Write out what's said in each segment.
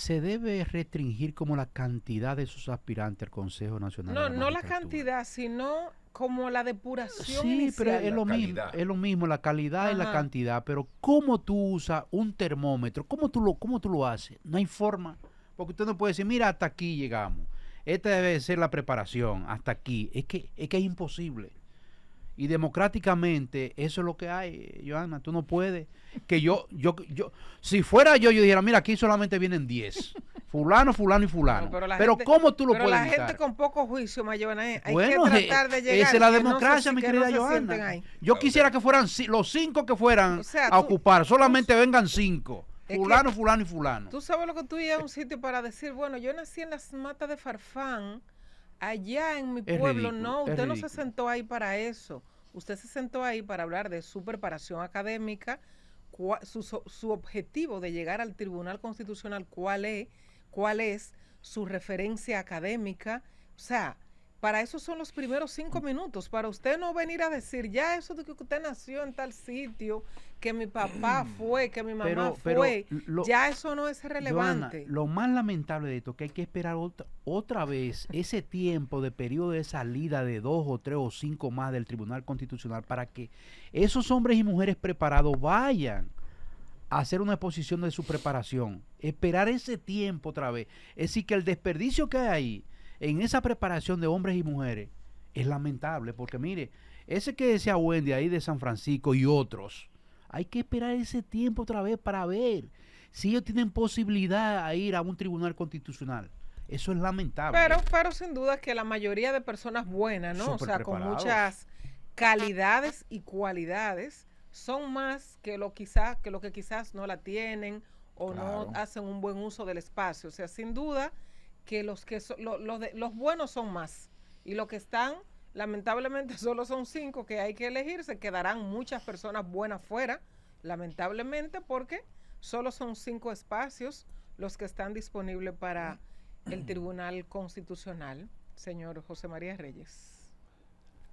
se debe restringir como la cantidad de esos aspirantes al Consejo Nacional de No, la no la Magistratura. cantidad, sino como la depuración Sí, pero inicial. es lo mismo la calidad y la Ajá. cantidad, pero ¿cómo tú usas un termómetro? Cómo tú lo haces? No hay forma, porque usted no puede decir, mira, hasta aquí llegamos. Esta debe ser la preparación, hasta aquí. Es que es imposible. Y democráticamente, eso es lo que hay, Johanna. Tú no puedes. Si fuera yo dijera, mira, aquí solamente vienen 10. Fulano, fulano y fulano. No, pero la Pero gente, ¿cómo tú lo pero puedes la gente evitar? con poco juicio, Mayona, hay que Bueno, tratar de llegar esa es la que no democracia, se, mi que no querida se sienten Johanna. ahí. Yo quisiera que fueran los 5 que O fueran sea, a ocupar, solamente vengan 5. es Fulano, que fulano y fulano. tú sabes lo que tú ibas a un sitio para decir, bueno, yo nací en las matas de Farfán, allá en mi Es pueblo. ridículo, No, es usted no se ridículo. sentó ahí para eso. Usted se sentó ahí para hablar de su preparación académica, su objetivo de llegar al Tribunal Constitucional, cuál es su referencia académica. O sea, para eso son los primeros 5 minutos, para usted no venir a decir, ya eso de que usted nació en tal sitio, que mi papá fue, que mi mamá fue, ya eso no es Johanna, relevante. lo más lamentable de esto es que hay que esperar otra vez ese tiempo de periodo de salida de 2 o 3 o 5 más del Tribunal Constitucional para que esos hombres y mujeres preparados vayan a hacer una exposición de su preparación. Esperar ese tiempo otra vez. Es decir, que el desperdicio que hay ahí en esa preparación de hombres y mujeres es lamentable, porque mire, ese que decía Wendy ahí de San Francisco y otros, hay que esperar ese tiempo otra vez para ver si ellos tienen posibilidad a ir a un tribunal constitucional. Eso es lamentable. Pero sin duda que la mayoría de personas buenas, ¿no? O Súper sea, con preparados. muchas calidades y cualidades, son más que lo que quizás no la tienen o Claro. no hacen un buen uso del espacio. O sea, sin duda que los buenos son más. Y los que están, lamentablemente, solo son 5 que hay que elegir. Se quedarán muchas personas buenas fuera, lamentablemente, porque solo son 5 espacios los que están disponibles para el Tribunal Constitucional. Señor José María Reyes.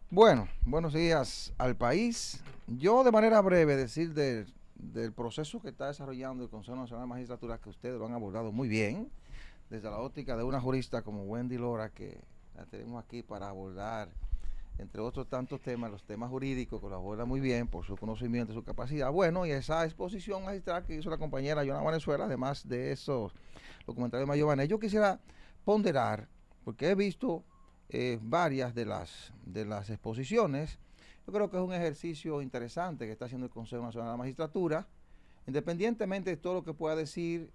Bueno, buenos días al país. Yo de manera breve decir del proceso que está desarrollando el Consejo Nacional de Magistratura, que ustedes lo han abordado muy bien, desde la óptica de una jurista como Wendy Lora, que la tenemos aquí para abordar, entre otros tantos temas, los temas jurídicos, que lo aborda muy bien por su conocimiento y su capacidad. Bueno, y esa exposición magistral que hizo la compañera Yona Valenzuela, además de esos documentales de Mayované, yo quisiera ponderar, porque he visto varias de las exposiciones. Yo creo que es un ejercicio interesante que está haciendo el Consejo Nacional de la Magistratura, independientemente de todo lo que pueda decir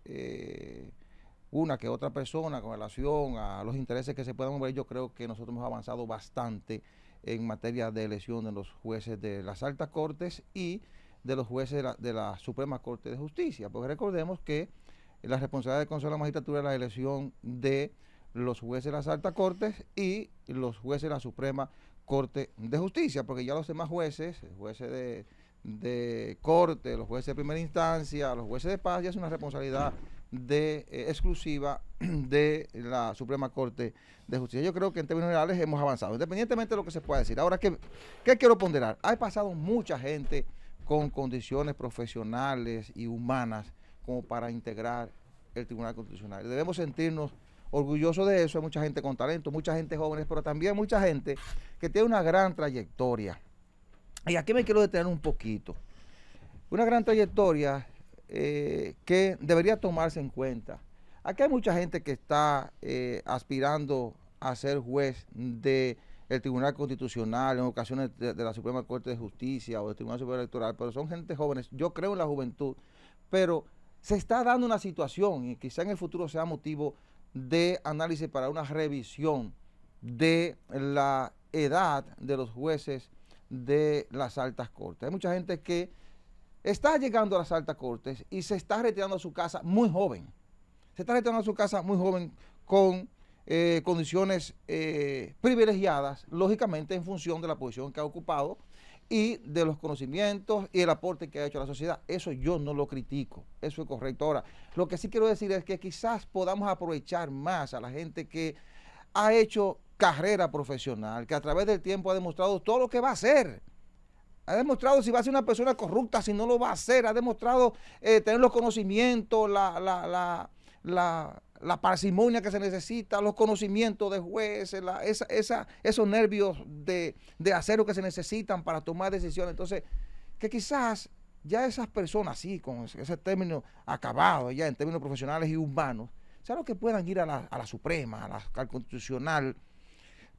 una que otra persona con relación a los intereses que se puedan mover. Yo creo que nosotros hemos avanzado bastante en materia de elección de los jueces de las altas cortes y de los jueces de la Suprema Corte de Justicia, porque recordemos que la responsabilidad del Consejo de la Magistratura es la elección de los jueces de las altas cortes y los jueces de la Suprema Corte de Justicia, porque ya los demás jueces de corte, los jueces de primera instancia, los jueces de paz, ya es una responsabilidad exclusiva de la Suprema Corte de Justicia. Yo creo que en términos generales hemos avanzado, independientemente de lo que se pueda decir. Ahora, ¿qué quiero ponderar? Ha pasado mucha gente con condiciones profesionales y humanas como para integrar el Tribunal Constitucional. Debemos sentirnos orgullosos de eso. Hay mucha gente con talento, mucha gente joven, pero también mucha gente que tiene una gran trayectoria. Y aquí me quiero detener un poquito. Una gran trayectoria que debería tomarse en cuenta. Aquí hay mucha gente que está aspirando a ser juez del Tribunal Constitucional, en ocasiones de la Suprema Corte de Justicia o del Tribunal Superior Electoral, pero son gente jóvenes. Yo creo en la juventud, pero se está dando una situación y quizá en el futuro sea motivo de análisis para una revisión de la edad de los jueces de las altas cortes. Hay mucha gente que está llegando a las altas cortes y se está retirando a su casa muy joven. Se está retirando a su casa muy joven con condiciones privilegiadas, lógicamente en función de la posición que ha ocupado y de los conocimientos y el aporte que ha hecho a la sociedad. Eso yo no lo critico, eso es correcto. Ahora, lo que sí quiero decir es que quizás podamos aprovechar más a la gente que ha hecho carrera profesional, que a través del tiempo ha demostrado todo lo que va a hacer. Ha demostrado si va a ser una persona corrupta, si no lo va a hacer. Ha demostrado tener los conocimientos, la parsimonia que se necesita, los conocimientos de jueces, esos nervios de acero que se necesitan para tomar decisiones. Entonces, que quizás ya esas personas, sí, con ese término acabado, ya en términos profesionales y humanos, sea lo que puedan ir a la Suprema, al Constitucional,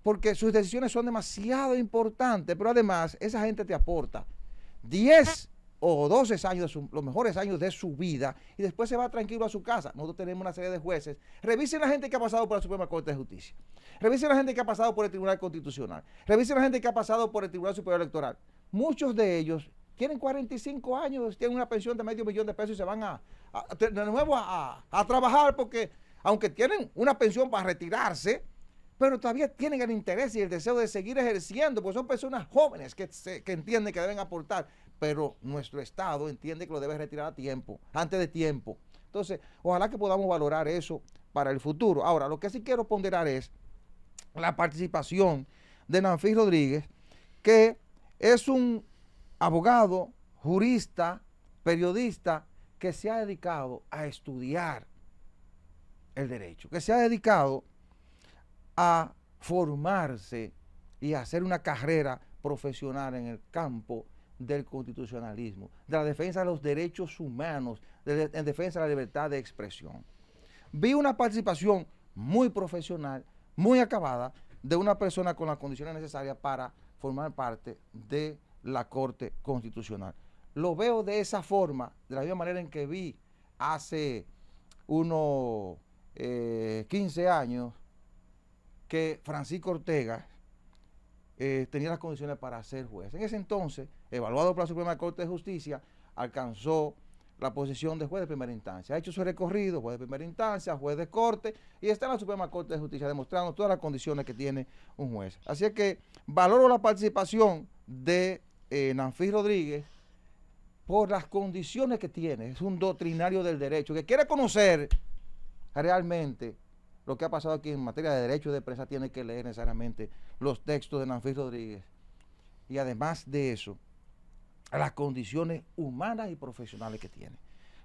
porque sus decisiones son demasiado importantes, pero además esa gente te aporta 10 o 12 años, los mejores años de su vida, y después se va tranquilo a su casa. Nosotros tenemos una serie de jueces. Revisen la gente que ha pasado por la Suprema Corte de Justicia. Revisen la gente que ha pasado por el Tribunal Constitucional. Revisen la gente que ha pasado por el Tribunal Superior Electoral. Muchos de ellos tienen 45 años, tienen una pensión de $500,000 y se van de nuevo a trabajar, porque aunque tienen una pensión para retirarse, pero todavía tienen el interés y el deseo de seguir ejerciendo, porque son personas jóvenes que entienden que deben aportar, pero nuestro Estado entiende que lo debe retirar a tiempo, antes de tiempo. Entonces, ojalá que podamos valorar eso para el futuro. Ahora, lo que sí quiero ponderar es la participación de Nanfis Rodríguez, que es un abogado, jurista, periodista, que se ha dedicado a estudiar el derecho, que se ha dedicado a formarse y a hacer una carrera profesional en el campo del constitucionalismo, de la defensa de los derechos humanos, en defensa de la libertad de expresión. Vi una participación muy profesional, muy acabada, de una persona con las condiciones necesarias para formar parte de la Corte Constitucional. Lo veo de esa forma, de la misma manera en que vi hace unos 15 años que Francisco Ortega tenía las condiciones para ser juez. En ese entonces, evaluado por la Suprema Corte de Justicia, alcanzó la posición de juez de primera instancia. Ha hecho su recorrido, juez de primera instancia, juez de corte, y está en la Suprema Corte de Justicia demostrando todas las condiciones que tiene un juez. Así es que valoro la participación de Nanfis Rodríguez por las condiciones que tiene. Es un doctrinario del derecho que quiere conocer realmente lo que ha pasado aquí en materia de derecho de prensa. Tiene que leer necesariamente los textos de Nanfis Rodríguez, y además de eso, las condiciones humanas y profesionales que tiene.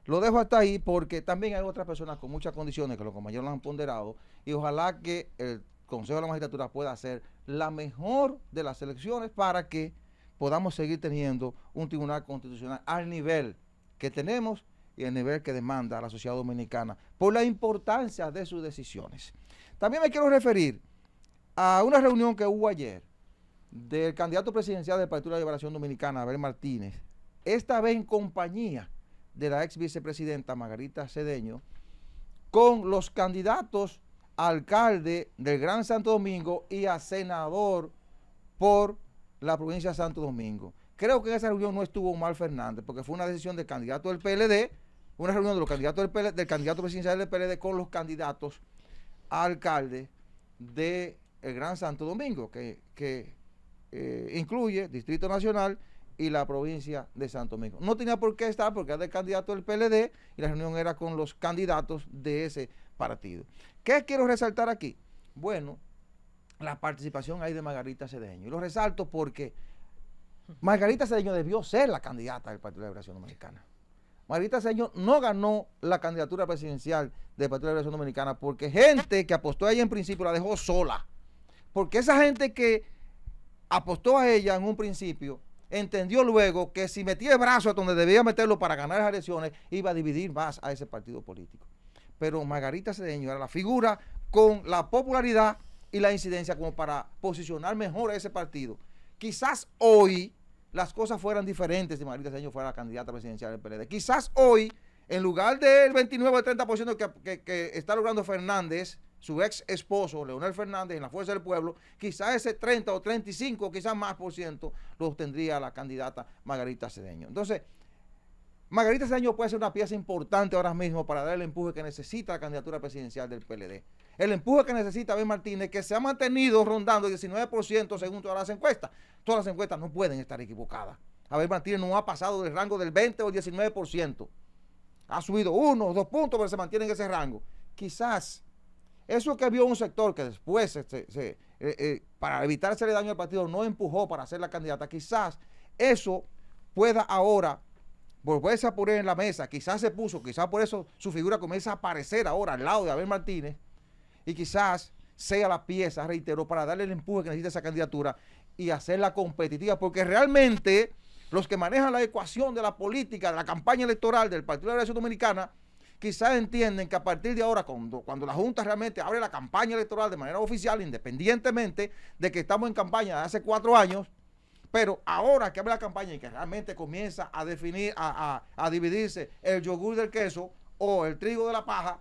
Lo dejo hasta ahí porque también hay otras personas con muchas condiciones que los compañeros lo han ponderado, y ojalá que el Consejo de la Magistratura pueda hacer la mejor de las elecciones para que podamos seguir teniendo un tribunal constitucional al nivel que tenemos y el nivel que demanda la sociedad dominicana por la importancia de sus decisiones. También me quiero referir a una reunión que hubo ayer del candidato presidencial del Partido de la Liberación Dominicana, Abel Martínez, esta vez en compañía de la ex vicepresidenta Margarita Cedeño, con los candidatos a alcalde del Gran Santo Domingo y a senador por la provincia de Santo Domingo. Creo que en esa reunión no estuvo Omar Fernández, porque fue una decisión del candidato del PLD, una reunión de los candidatos del PLD, del candidato presidencial del PLD con los candidatos a alcalde del Gran Santo Domingo, que incluye Distrito Nacional y la provincia de Santo Domingo. No tenía por qué estar porque era del candidato del PLD y la reunión era con los candidatos de ese partido. ¿Qué quiero resaltar aquí? Bueno, la participación ahí de Margarita Cedeño. Y lo resalto porque Margarita Cedeño debió ser la candidata del Partido de la Liberación Dominicana. Margarita Cedeño no ganó la candidatura presidencial del Partido de la Liberación Dominicana porque gente que apostó a ella en principio la dejó sola. Porque esa gente que apostó a ella en un principio entendió luego que si metía el brazo a donde debía meterlo para ganar las elecciones, iba a dividir más a ese partido político. Pero Margarita Cedeño era la figura con la popularidad y la incidencia como para posicionar mejor a ese partido. Quizás hoy las cosas fueran diferentes si Margarita Cedeño fuera la candidata presidencial del PLD. Quizás hoy, en lugar del 29 o 30% que está logrando Fernández, su ex esposo, Leonel Fernández, en la Fuerza del Pueblo, quizás ese 30 o 35, quizás más por ciento, lo obtendría la candidata Margarita Cedeño. Entonces, Margarita Cedeño puede ser una pieza importante ahora mismo para dar el empuje que necesita la candidatura presidencial del PLD. El empuje que necesita Abel Martínez, que se ha mantenido rondando el 19% según todas las encuestas. Todas las encuestas no pueden estar equivocadas. Abel Martínez no ha pasado del rango del 20 o el 19%. Ha subido 1 o 2 puntos, pero se mantiene en ese rango. Quizás eso que vio un sector que después, para evitar hacerle daño al partido, no empujó para ser la candidata, quizás eso pueda ahora volverse a poner en la mesa, quizás se puso, quizás por eso su figura comienza a aparecer ahora al lado de Abel Martínez, y quizás sea la pieza, reitero, para darle el empuje que necesita esa candidatura y hacerla competitiva, porque realmente los que manejan la ecuación de la política, de la campaña electoral del Partido de la Liberación Dominicana, quizás entienden que a partir de ahora, cuando la Junta realmente abre la campaña electoral de manera oficial, independientemente de que estamos en campaña de hace 4 años, pero ahora que abre la campaña y que realmente comienza a definir, a dividirse el yogur del queso o el trigo de la paja,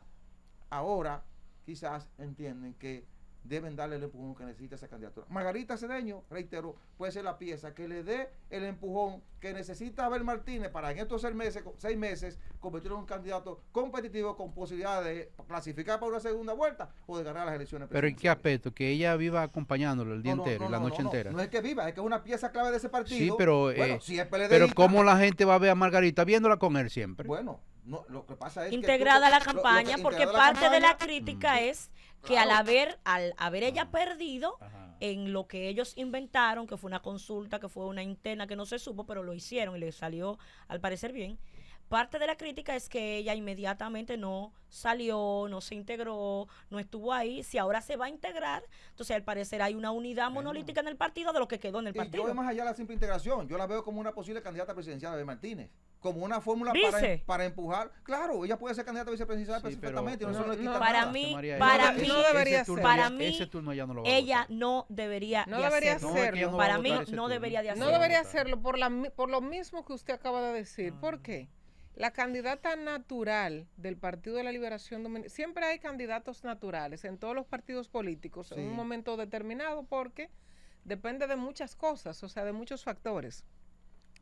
ahora quizás entienden que deben darle el empujón que necesita esa candidatura. Margarita Cedeño, reitero, puede ser la pieza que le dé el empujón que necesita Abel Martínez para en estos 6 meses convertirlo en un candidato competitivo con posibilidad de clasificar para una segunda vuelta o de ganar las elecciones Pero ¿en qué aspecto? Que ella viva acompañándolo el día entero y la noche entera. No es que viva, es que es una pieza clave de ese partido. Sí, pero, bueno, si es PLDista, pero ¿cómo la gente va a ver a Margarita viéndola con él siempre? Bueno, no, lo que pasa es integrada a la campaña, porque parte de la campaña, crítica es que al haber ella perdido en lo que ellos inventaron, que fue una consulta, que fue una interna que no se supo, pero lo hicieron y le salió al parecer bien. Parte de la crítica es que ella inmediatamente no salió, no se integró, no estuvo ahí. Si ahora se va a integrar, entonces al parecer hay una unidad monolítica en el partido de lo que quedó en el partido. Yo veo más allá de la simple integración, yo la veo como una posible candidata presidencial de Martínez, como una fórmula para empujar. Claro, ella puede ser candidata vicepresidencial perfectamente. Para mí, ese turno ya no lo va ella no debería hacerlo. Para mí no debería de hacerlo. No debería hacerlo por lo mismo que usted acaba de decir. ¿Por qué? La candidata natural del Partido de la Liberación Dominicana, siempre hay candidatos naturales en todos los partidos políticos en un momento determinado porque depende de muchas cosas, o sea, de muchos factores.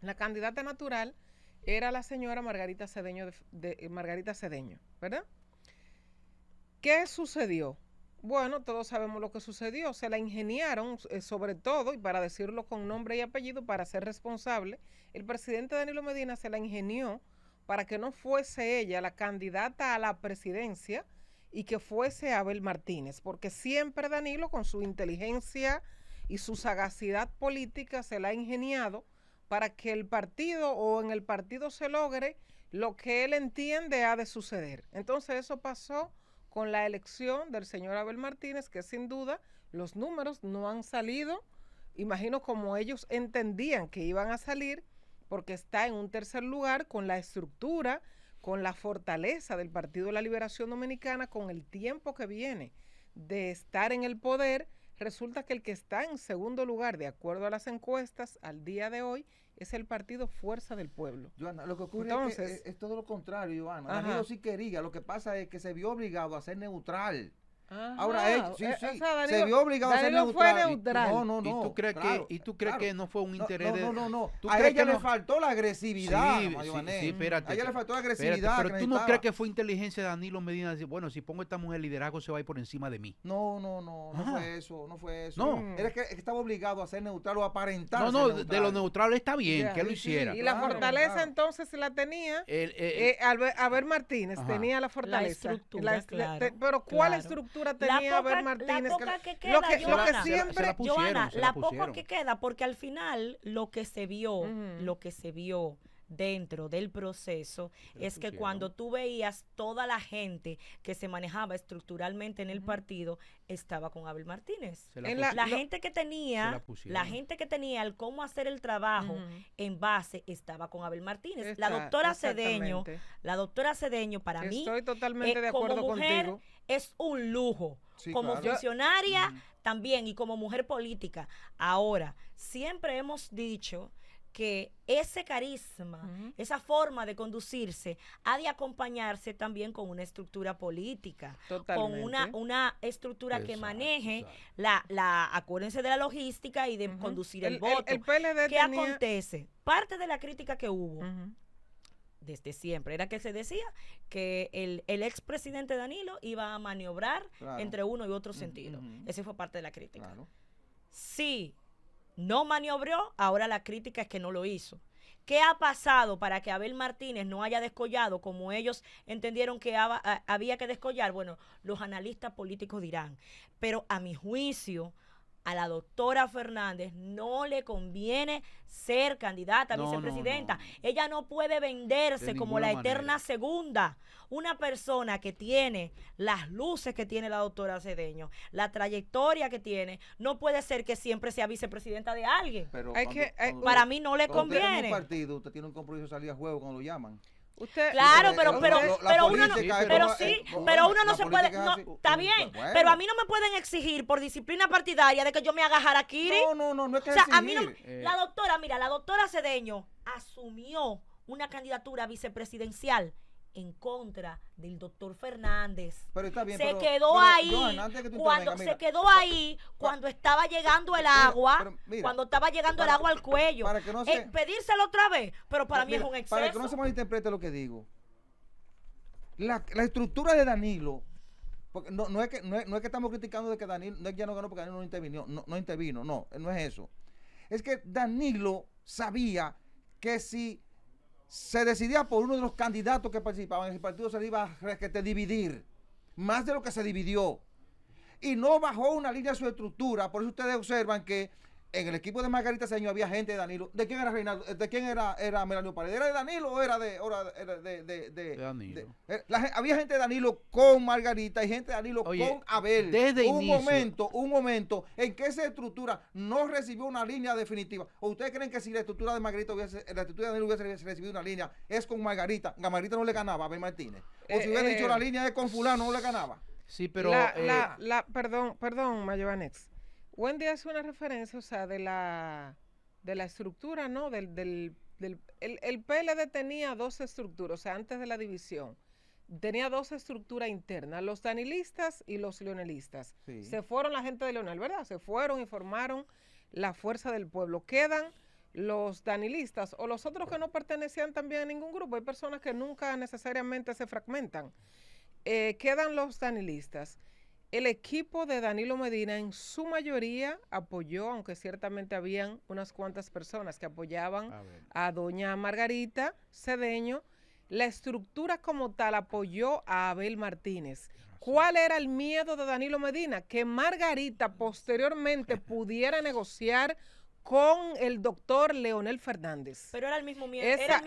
La candidata natural era la señora Margarita Cedeño, Margarita Cedeño, ¿verdad? ¿Qué sucedió? Bueno, todos sabemos lo que sucedió. Se la ingeniaron, sobre todo, y para decirlo con nombre y apellido, para ser responsable, el presidente Danilo Medina se la ingenió para que no fuese ella la candidata a la presidencia y que fuese Abel Martínez, porque siempre Danilo, con su inteligencia y su sagacidad política, se la ha ingeniado para que el partido o en el partido se logre lo que él entiende ha de suceder. Entonces eso pasó con la elección del señor Abel Martínez, que sin duda los números no han salido, imagino como ellos entendían que iban a salir, porque está en un tercer lugar con la estructura, con la fortaleza del Partido de la Liberación Dominicana, con el tiempo que viene de estar en el poder. Resulta que el que está en segundo lugar, de acuerdo a las encuestas, al día de hoy, es el partido Fuerza del Pueblo. Joana, lo que ocurre es que es todo lo contrario, Joana. Danilo sí quería, lo que pasa es que se vio obligado a ser neutral. Ajá. Ahora él se vio obligado a ser neutral. No. ¿Y tú crees que no fue un interés de...? No. A ella le faltó la agresividad, sí, espérate. A ella le faltó la agresividad. Pero tú no crees que fue inteligencia de Danilo Medina decir, bueno, si pongo a esta mujer liderazgo se va a ir por encima de mí? No fue eso. No. Era que estaba obligado a ser neutral o aparentar ser neutral. De lo neutral está bien que lo hiciera. Y la fortaleza entonces la tenía Abel Martínez, tenía la fortaleza. La estructura, pero ¿cuál estructura tenía Abel Martínez? La poca que queda, Joana, la pusieron. poca que queda, porque al final lo que se vio dentro del proceso es que cuando tú veías toda la gente que se manejaba estructuralmente en el partido estaba con Abel Martínez. La gente que tenía el cómo hacer el trabajo en base estaba con Abel Martínez. La doctora Cedeño para mí, estoy totalmente de acuerdo como mujer, contigo, es un lujo. Sí, como funcionaria también y como mujer política. Ahora, siempre hemos dicho que ese carisma, esa forma de conducirse, ha de acompañarse también con una estructura política, con una estructura que maneje acuérdense de la logística y de conducir el voto. El PLD ¿Qué acontece? Parte de la crítica que hubo desde siempre era que se decía que el expresidente Danilo iba a maniobrar entre uno y otro sentido. Ese fue parte de la crítica. Sí. No maniobró, ahora la crítica es que no lo hizo. ¿Qué ha pasado para que Abel Martínez no haya descollado como ellos entendieron que había que descollar? Bueno, los analistas políticos dirán, pero a mi juicio a la doctora Fernández no le conviene ser candidata a vicepresidenta. Ella no puede venderse como la eterna segunda. Una persona que tiene las luces que tiene la doctora Cedeño, la trayectoria que tiene, no puede ser que siempre sea vicepresidenta de alguien. Pero para mí no le conviene. Usted tiene un partido, usted tiene un compromiso de salir a juego cuando lo llaman. Claro, pero uno no, pero uno no se puede, está bien, bueno. pero a mí no me pueden exigir por disciplina partidaria de que yo me haga harakiri. No es que o sea, exigir. a mí no, la doctora Cedeño asumió una candidatura vicepresidencial en contra del doctor Fernández. Pero está bien, se quedó ahí cuando estaba llegando el agua, cuando estaba llegando el agua al cuello. Para que no pedírselo otra vez, pero para mí es un exceso. Para que no se malinterprete lo que digo. La estructura de Danilo, porque no es que estamos criticando de que Danilo ya no ganó porque Danilo no intervino, no es eso. Es que Danilo sabía que si se decidía por uno de los candidatos que participaban, el partido se iba a dividir, más de lo que se dividió. Y no bajó una línea de su estructura. Por eso ustedes observan que en el equipo de Margarita Cedeño había gente de Danilo. ¿De quién era Reinaldo? ¿De quién era Melanio Paredes? ¿Era de Danilo o era de Danilo? Había gente de Danilo con Margarita y gente de Danilo con Abel. Desde un momento en que esa estructura no recibió una línea definitiva. ¿O ustedes creen que si la estructura de Margarita la estructura de Danilo hubiese recibido una línea, es con Margarita? Margarita no le ganaba a Abel Martínez. O si hubiera dicho la línea es con fulano, no le ganaba. Sí, pero perdón, Mayobanex. Wendy hace una referencia, o sea, de la estructura, ¿no? El PLD tenía dos estructuras, o sea, antes de la división. Tenía dos estructuras internas, los danilistas y los leonelistas. Sí. Se fueron la gente de Leonel, ¿verdad? Se fueron y formaron la Fuerza del Pueblo. Quedan los danilistas o los otros que no pertenecían también a ningún grupo. Hay personas que nunca necesariamente se fragmentan. Quedan los danilistas. El equipo de Danilo Medina en su mayoría apoyó, aunque ciertamente habían unas cuantas personas que apoyaban a doña Margarita Cedeño. La estructura como tal apoyó a Abel Martínez. ¿Cuál era el miedo de Danilo Medina? Que Margarita posteriormente pudiera negociar con el doctor Leonel Fernández. Pero era el mismo miedo. Era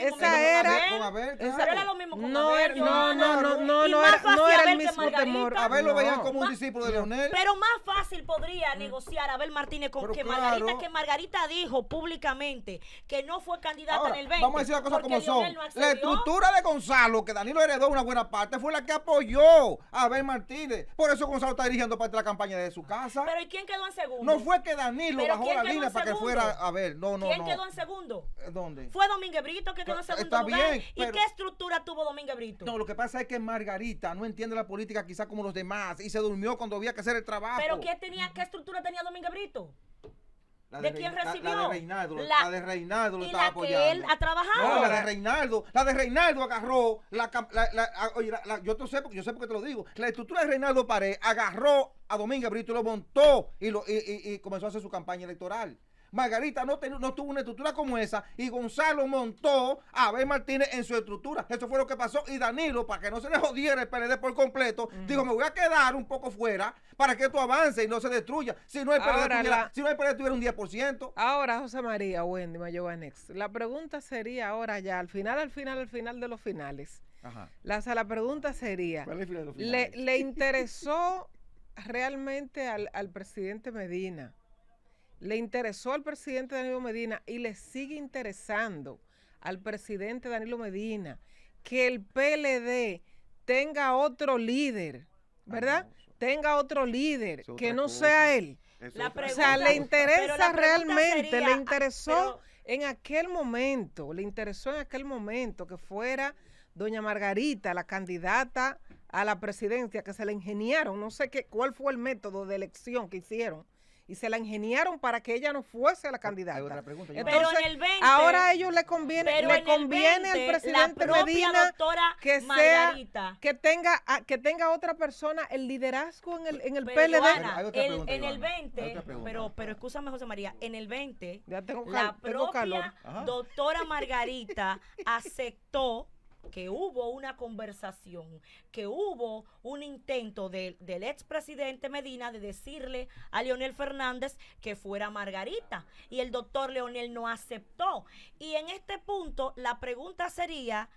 lo mismo con no Abel. No era el mismo temor. Abel lo veían como un discípulo de Leonel. Pero más fácil podría negociar Abel Martínez con Margarita, que Margarita dijo públicamente que no fue candidata ahora, en el 20. Vamos a decir las cosas como son. No la estructura de Gonzalo, que Danilo heredó una buena parte, fue la que apoyó a Abel Martínez. Por eso Gonzalo está dirigiendo parte de la campaña de su casa. Pero ¿y quién quedó en segundo? No fue que Danilo bajó la línea para que fuera a ver, ¿Quién quedó en segundo? ¿Dónde? Fue Domínguez Brito que quedó en segundo está lugar. Bien, ¿Y qué estructura tuvo Domínguez Brito? No, lo que pasa es que Margarita no entiende la política quizás como los demás y se durmió cuando había que hacer el trabajo. ¿Pero qué estructura tenía Domínguez Brito? ¿De quién recibió? La de Reinaldo. La de Reinaldo lo estaba apoyando. ¿Y la que él ha trabajado? No, la de Reinaldo. La de Reinaldo agarró yo sé por qué te lo digo. La estructura de Reinaldo Pared agarró a Domínguez Brito y lo montó y comenzó a hacer su campaña electoral. Margarita no tuvo una estructura como esa y Gonzalo montó a Abel Martínez en su estructura. Eso fue lo que pasó y Danilo, para que no se le jodiera el PLD por completo, dijo, me voy a quedar un poco fuera para que esto avance y no se destruya. Si no el PLD tuviera un 10%. Ahora, José María, Wendy, Mayobanex, la pregunta sería ahora ya, al final de los finales. Ajá. La pregunta sería, ¿cuál es el final de los finales? ¿Le interesó realmente al presidente Medina? Le interesó al presidente Danilo Medina y le sigue interesando al presidente Danilo Medina que el PLD tenga otro líder, ¿verdad? Tenga otro líder que no sea él. O sea, le interesa realmente, le interesó en aquel momento que fuera doña Margarita la candidata a la presidencia, que se la ingeniaron, no sé cuál fue el método de elección que hicieron, y se la ingeniaron para que ella no fuese a la candidata. Hay otra pregunta. Entonces, pero en el 20, ahora a ellos le conviene al presidente Medina que tenga otra persona el liderazgo en el PLD. Joana, en el 20, pero escúchame, José María, en el 20 la propia doctora Margarita aceptó que hubo una conversación, que hubo un intento del expresidente Medina de decirle a Leonel Fernández que fuera Margarita, y el doctor Leonel no aceptó. Y en este punto la pregunta sería,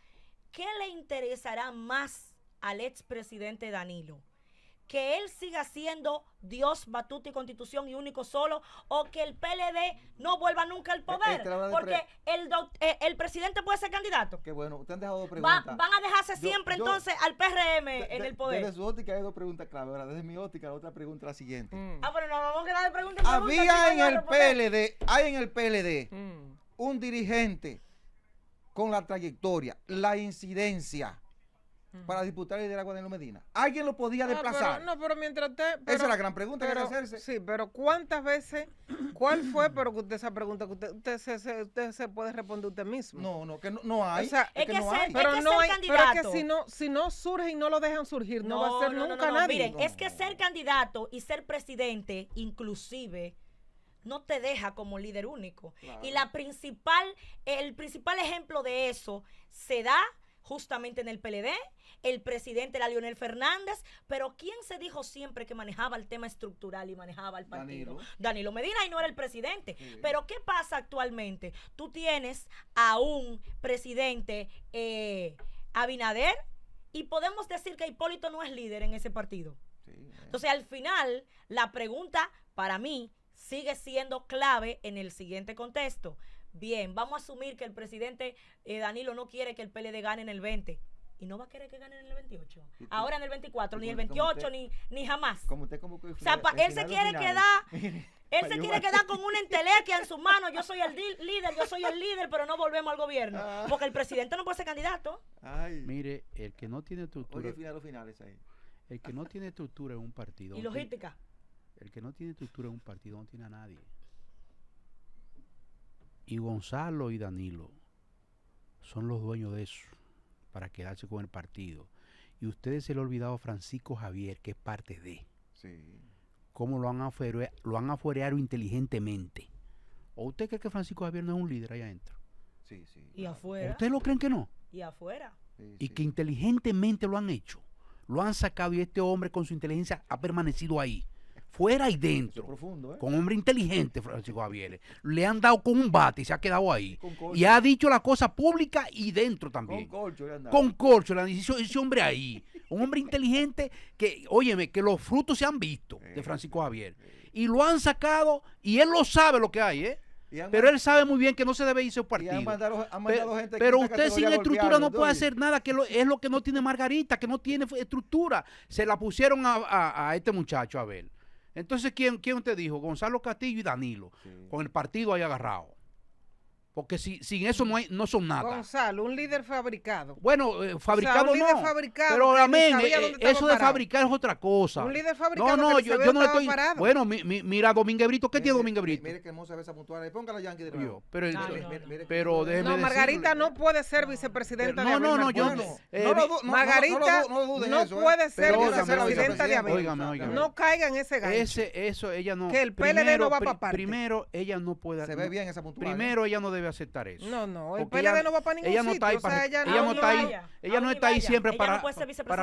¿qué le interesará más al expresidente Danilo? ¿Que él siga siendo Dios, batuta y constitución y único solo, o que el PLD no vuelva nunca al poder? Porque el presidente puede ser candidato. Qué bueno, usted han dejado dos preguntas. Van a dejarse siempre entonces al PRM en el poder. Desde su óptica hay dos preguntas clave. Ahora, desde mi óptica, la otra pregunta es la siguiente. Pero no vamos a quedar de pregunta. Había en el PLD un dirigente con la trayectoria, la incidencia para disputar el liderazgo de Danilo Medina. ¿Alguien lo podía desplazar? Pero mientras usted... Esa es la gran pregunta que hay que hacerse. Sí, pero ¿cuántas veces? ¿Cuál fue? Pero que usted esa pregunta que usted se puede responder usted mismo. Que no hay. O sea, es que no hay. Pero no hay, candidato. pero es que si no surge y no lo dejan surgir, no va a ser nunca nadie. Miren, es que ser candidato y ser presidente, inclusive, no te deja como líder único. Claro. Y el principal ejemplo de eso se da justamente en el PLD. El presidente era Leonel Fernández, pero ¿quién se dijo siempre que manejaba el tema estructural y manejaba el partido? Danilo Medina, y no era el presidente. Sí. Pero ¿qué pasa actualmente? Tú tienes a un presidente Abinader, y podemos decir que Hipólito no es líder en ese partido. Sí, entonces, al final, la pregunta para mí sigue siendo clave en el siguiente contexto. Bien, vamos a asumir que el presidente Danilo no quiere que el PLD gane en el 20. Y no va a querer que gane en el 28. Ahora en el 24, ni el 28, ni jamás. Como usted como que o sea, él se quiere quedar... Él se quiere quedar con una entelequia en sus manos. Yo soy el líder, pero no volvemos al gobierno. Porque el presidente no puede ser candidato. Ay. Mire, el que no tiene estructura... Oye, los finales ahí. El que no tiene estructura en un partido... ¿Y logística? El que no tiene estructura en un partido no tiene a nadie. Y Gonzalo y Danilo son los dueños de eso, para quedarse con el partido. Y ustedes se le ha olvidado a Francisco Javier, que es parte de. Sí. Cómo lo han afuereado inteligentemente. ¿O usted cree que Francisco Javier no es un líder allá adentro? Sí, sí. ¿Y afuera? ¿Ustedes lo creen que no? ¿Y afuera? Sí, y que inteligentemente lo han hecho. Lo han sacado, y este hombre con su inteligencia ha permanecido ahí. Fuera y dentro. Profundo, con hombre inteligente, Francisco Javier. Le han dado con un bate y se ha quedado ahí. Y ha dicho la cosa pública y dentro también. Con corcho le han dicho ese hombre ahí. Un hombre inteligente que, óyeme, que los frutos se han visto de Francisco Javier. Y lo han sacado y él lo sabe lo que hay, ¿eh? Pero él sabe muy bien que no se debe irse a un partido. Pero usted sin estructura no puede hacer nada, que es lo que no tiene Margarita, que no tiene estructura. Se la pusieron a este muchacho, a ver. Entonces, ¿quién usted dijo? Gonzalo Castillo y Danilo, con el partido ahí agarrado. Porque sin eso no son nada. Gonzalo, un líder fabricado. Bueno, fabricado o sea, no. Pero amén, eso de fabricar es otra cosa. Un líder fabricado. No, yo no estoy. Parado. Bueno, mira Domínguez Brito, ¿qué tiene Domínguez Brito? Mire que hermosa esa puntual. Póngala Yankee de nuevo. Pero déjeme Margarita no puede ser vicepresidenta de Abel Martínez. Margarita no puede ser vicepresidenta de Abel. No caiga en ese gancho. Eso ella no. Que el PLD no va para parte. Primero, ella no puede. Se ve bien esa puntual. Primero, ella no debe aceptar eso. No, el PLD no va para ningún sitio. Ella no está ahí siempre para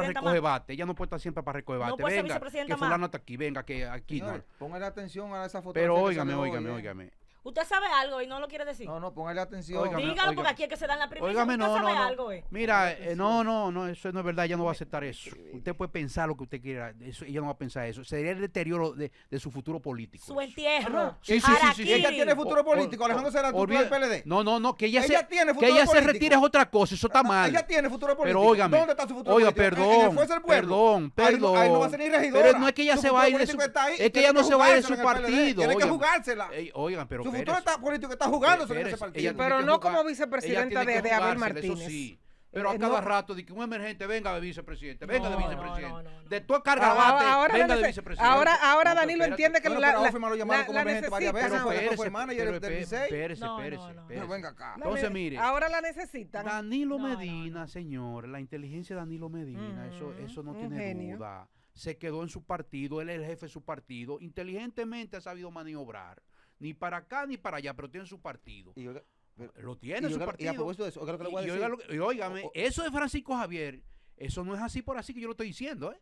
recoger bate. Ella no puede estar siempre para recoger bate. Venga, que fulano está aquí, venga, que aquí no. Póngale atención a esa foto. Pero óigame. Usted sabe algo y no lo quiere decir. No, póngale atención. Dígalo, porque aquí es que se dan la primicia. Óigame, usted sabe algo, Mira, no, eso no es verdad. Ella no va a aceptar eso. Usted puede pensar lo que usted quiera. Ella no va a pensar eso. Sería el deterioro de su futuro político. Su entierro. Sí. Ella tiene futuro político. Alejandro Será tú del PLD. No, que ella se retire es otra cosa. Eso está mal. Ella tiene futuro político. Pero óigame. ¿Dónde está su futuro político? Perdón. Ahí no va a ser ni regidora. Pero no es que ella se va a ir de su partido. Es que ella no se va a ir de su partido. Tiene que jugársela. Oigan, pero su futuro político que está jugando en ese partido. Pero no como vicepresidenta de Abel Martínez. Eso sí. Pero a cada rato de que un emergente venga de vicepresidente, venga de vicepresidente. De todo cargabate, venga de vicepresidente. Ahora Danilo entiende que la Entonces, mire. Ahora la necesitan. Danilo Medina, señor, la inteligencia de Danilo Medina, eso no tiene duda. Se quedó en su partido, él es el jefe de su partido. Inteligentemente ha sabido maniobrar. Ni para acá ni para allá, pero tiene su partido. Lo tiene su partido. Y a propósito de eso, ¿qué es lo que le voy a decir? Y óigame, eso de Francisco Javier, eso no es así por así que yo lo estoy diciendo, ¿eh?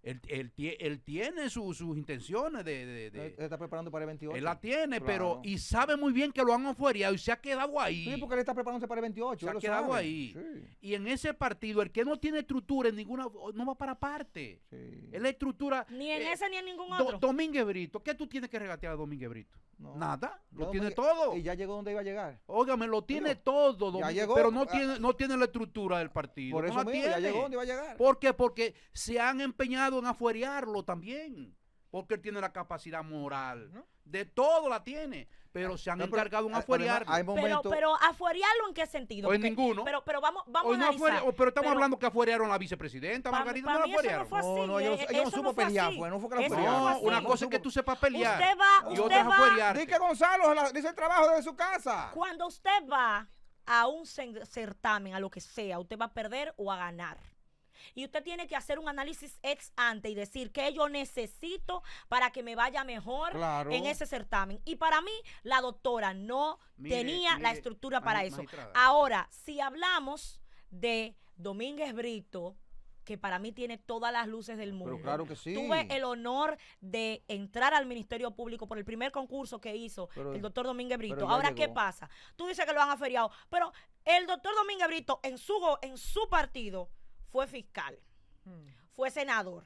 Él tiene sus intenciones Él está preparando para el 28. Él la tiene, Claro. pero y sabe muy bien que lo han afuereado y se ha quedado ahí. Sí, porque él está preparándose para el 28. Se él ha lo quedado sabe. ahí. Sí. Y en ese partido, el que no tiene estructura en ninguna, no va para parte. Sí. Él es estructura. Ni en ese ni en ningún otro. Domínguez Brito, ¿qué tú tienes que regatear a Domínguez Brito? No. Nada, lo Ya tiene Domínguez- todo. Y ya llegó donde iba a llegar. Óigame, lo tiene Digo, todo, ya Domínguez, llegó, pero no tiene la estructura del partido. Por no eso la mismo, ya tiene. llegó donde iba a llegar. ¿Por qué? Porque se han empeñado en afuerearlo también. Porque él tiene la capacidad moral. ¿No? De todo la tiene. Pero se han No, pero encargado en además, afuerearlo. hay momentos. Pero afuerearlo en qué sentido. O en Porque- ninguno. Pero vamos Hoy a no analizar. pero estamos Pero hablando que afuerearon a la vicepresidenta. pa- Margarita pa no la mí eso no afuerearon. fue así. No, ella no eso supo fue pelear, así. no fue que la Eso afuerearon. fue No, así. una cosa es que tú sepas pelear. Usted y otra es va- afuerearte. Di que Gonzalo dice el trabajo de su casa. Cuando usted va a un certamen, a lo que sea, usted va a perder o a ganar. Y usted tiene que hacer un análisis ex ante y decir qué yo necesito para que me vaya mejor Claro. en ese certamen. Y para mí, la doctora no tenía la mire, estructura para eso. magistrada. Ahora, si hablamos de Domínguez Brito, que para mí tiene todas las luces del mundo. Pero claro que sí. Tuve el honor de entrar al Ministerio Público por el primer concurso que hizo Pero- el doctor Domínguez Brito. pero ya Ahora, llegó. ¿qué pasa? Tú dices que lo han aferiado, pero el doctor Domínguez Brito en su partido fue fiscal, fue senador,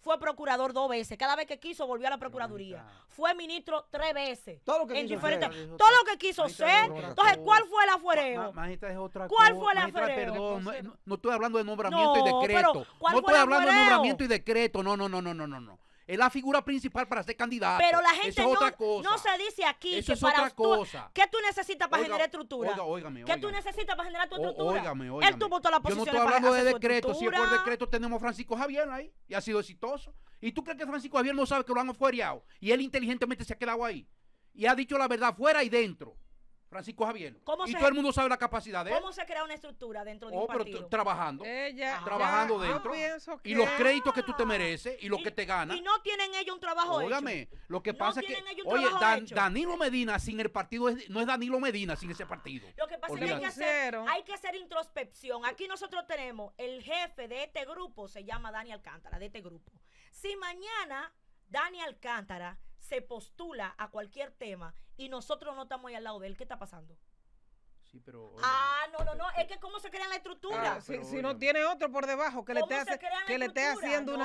fue procurador 2 veces. Cada vez que quiso volvió a la procuraduría. Fue ministro 3 veces. Todo lo que en quiso diferentes, ser. todo lo que quiso Ahí está ser. otra Entonces, cosa. ¿cuál fue el afuereo? Magistrada, es otra ¿Cuál cosa. fue el Magistrada, afuereo? perdón, no estoy hablando de nombramiento No, y decreto. pero ¿cuál No fue estoy el hablando de afuereo? nombramiento y decreto. No. Es la figura principal para ser candidato. Pero la gente Eso es otra cosa. no se dice aquí Eso que es para otra cosa. ¿qué tú necesitas para Oiga, generar estructura? óigame. ¿Qué tú necesitas para generar tu estructura? Óigame. Él tuvo toda la Yo no posición estoy hablando de decreto. Si es por estructura. decreto, tenemos a Francisco Javier ahí y ha sido exitoso. ¿Y tú crees que Francisco Javier no sabe que lo han afuereado? Y él inteligentemente se ha quedado ahí. Y ha dicho la verdad fuera y dentro. Francisco Javier. ¿Cómo Y se- todo el mundo sabe la capacidad de él. ¿Cómo se crea una estructura dentro de un Pero partido? trabajando. Trabajando yo dentro. pienso que Y los créditos que tú te mereces y lo Y- que te ganas. Y no tienen ellos un trabajo Óigame, hecho. lo que No pasa es que, tienen ellos un oye, trabajo hecho. Danilo Medina sin el partido no es Danilo Medina sin ese partido. Lo que pasa es que Olvídate. hay que hacer introspección. Aquí nosotros tenemos el jefe de este grupo, se llama Dani Alcántara, de este grupo. Si mañana Dani Alcántara se postula a cualquier tema y nosotros no estamos ahí al lado de él, ¿qué está pasando? Sí, pero. No, es que cómo se crea la estructura. si pero no óigame. tiene otro por debajo que le ¿Cómo esté, se crea la que le esté estructura? haciendo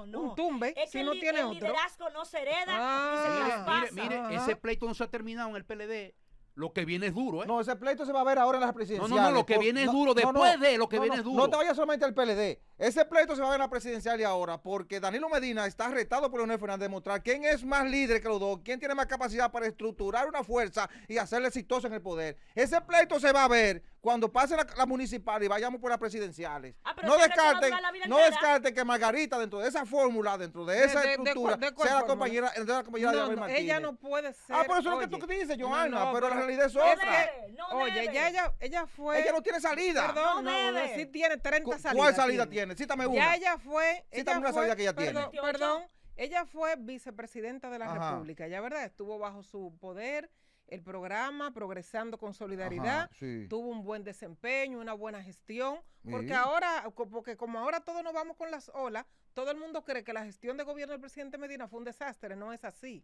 No. un tumbe, Es que si no tiene el otro. liderazgo no se hereda Ah. ni se traspasa. Mire, Ajá. ese pleito no se ha terminado en el PLD. Lo que viene es duro, ¿eh? No, ese pleito se va a ver ahora en las presidenciales. No, lo que viene es duro. Después de lo que viene es duro. No te vayas solamente al PLD. Ese pleito se va a ver en la presidencial y ahora, porque Danilo Medina está retado por Leonel Fernández a demostrar quién es más líder que los dos, quién tiene más capacidad para estructurar una fuerza y hacerle exitoso en el poder. Ese pleito se va a ver cuando pase la municipal y vayamos por las presidenciales. Pero No ese reto va a descarten, durar la vida no entera. descarten que Margarita, dentro de esa fórmula, dentro de esa estructura, de cuál sea la fórmula? compañera, de la compañera de Abel Martínez. ella no puede ser. Ah, pero eso es lo que oye, tú dices, no, Johanna, no, pero la realidad es es otra. que, No oye, debe. ella fue. Ella no tiene salida. Perdón, No debe. sí tiene 30 salidas. ¿Cuál salida tiene? Cítame una. Ya ella fue. Cítame una salida que ella tiene. Perdón, ella fue vicepresidenta de la Ajá. República, ya verdad, estuvo bajo su poder el programa Progresando con Solidaridad, Ajá, sí. tuvo un buen desempeño, una buena gestión, porque Sí. ahora, porque como ahora todos nos vamos con las olas, todo el mundo cree que la gestión de gobierno del presidente Medina fue un desastre, no es así.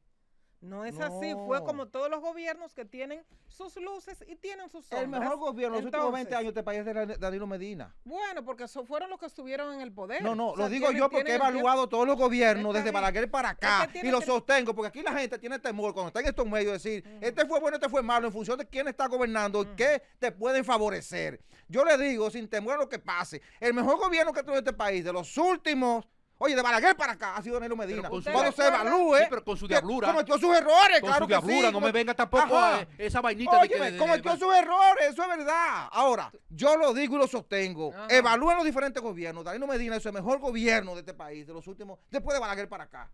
No es así, fue No. como todos los gobiernos que tienen sus luces y tienen sus sombras. El mejor gobierno de los últimos 20 Entonces, años de este país es de Danilo Medina. Bueno, porque fueron los que estuvieron en el poder. No, O sea, lo digo tienen- yo porque he tienen el tiempo. evaluado todos los gobiernos Está desde bien. Balaguer para acá Es que tiene y lo que- sostengo porque aquí la gente tiene temor cuando está en estos medios de decir, este fue bueno, este fue malo en función de quién está gobernando y qué te pueden favorecer. Yo le digo, sin temor a lo que pase, el mejor gobierno que tuvo este país de los últimos, oye, de Balaguer para acá ha sido Danilo Medina. con su- Cuando se ¿Usted recuerda? evalúe, Sí, pero con su que diablura. cometió sus errores, Con claro su que diablura, sí. no me venga tampoco Ajá. a esa vainita de que. Óyeme, cometió sus errores, eso es verdad. Ahora, yo lo digo y lo sostengo. Ajá. Evalúen los diferentes gobiernos. Danilo Medina es el mejor gobierno de este país, de los últimos, después de Balaguer para acá.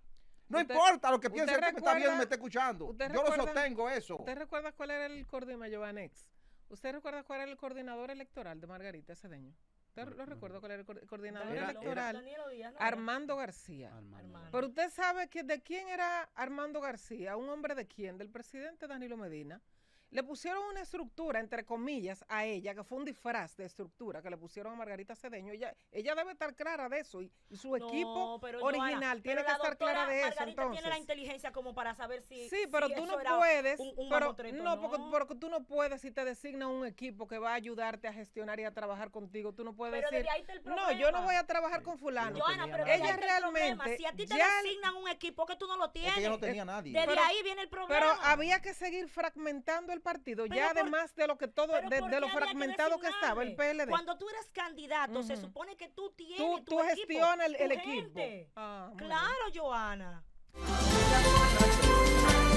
No Usted- importa lo que usted piense el que me está viendo y me recuerda- está escuchando. usted Yo lo recuerda- sostengo eso. ¿Usted recuerda cuál era el coordinador, Giovanex? ¿Usted recuerda cuál era el coordinador electoral de Margarita Cedeño? ¿Usted lo recuerda cuál era el coordinador Era- electoral? Danilo Díaz, ¿no era? Armando García. Armando. Pero usted sabe que de quién era Armando García, un hombre de quién, del presidente Danilo Medina. Le pusieron una estructura, entre comillas, a ella, que fue un disfraz de estructura que le pusieron a Margarita Cedeño. Ella debe estar clara de eso y su equipo original Johanna, tiene que estar clara de eso. Margarita Entonces, tiene la inteligencia como para saber si sí, pero si tú eso no era puedes, un pero mamotreto, no, porque tú no puedes, si te designa un equipo que va a ayudarte a gestionar y a trabajar contigo, tú no puedes Pero decir, desde ahí está el no, yo no problema. voy a trabajar con fulano. Johanna, pero Ella desde ahí está el problema. realmente Si a ti te ya- designan un equipo que tú no lo tienes, Es que ella no tenía nadie. desde Pero- ahí viene el problema. Pero había que seguir fragmentando el partido, Pero ya por- además de lo que todo, Pero ¿por de qué lo había fragmentado que estaba el designarle? PLD. Cuando tú eres candidato, se Ujú. supone que tú tienes Tú tu equipo, gestionas el tu equipo. gente. Ah, muy Claro, Johanna. bien.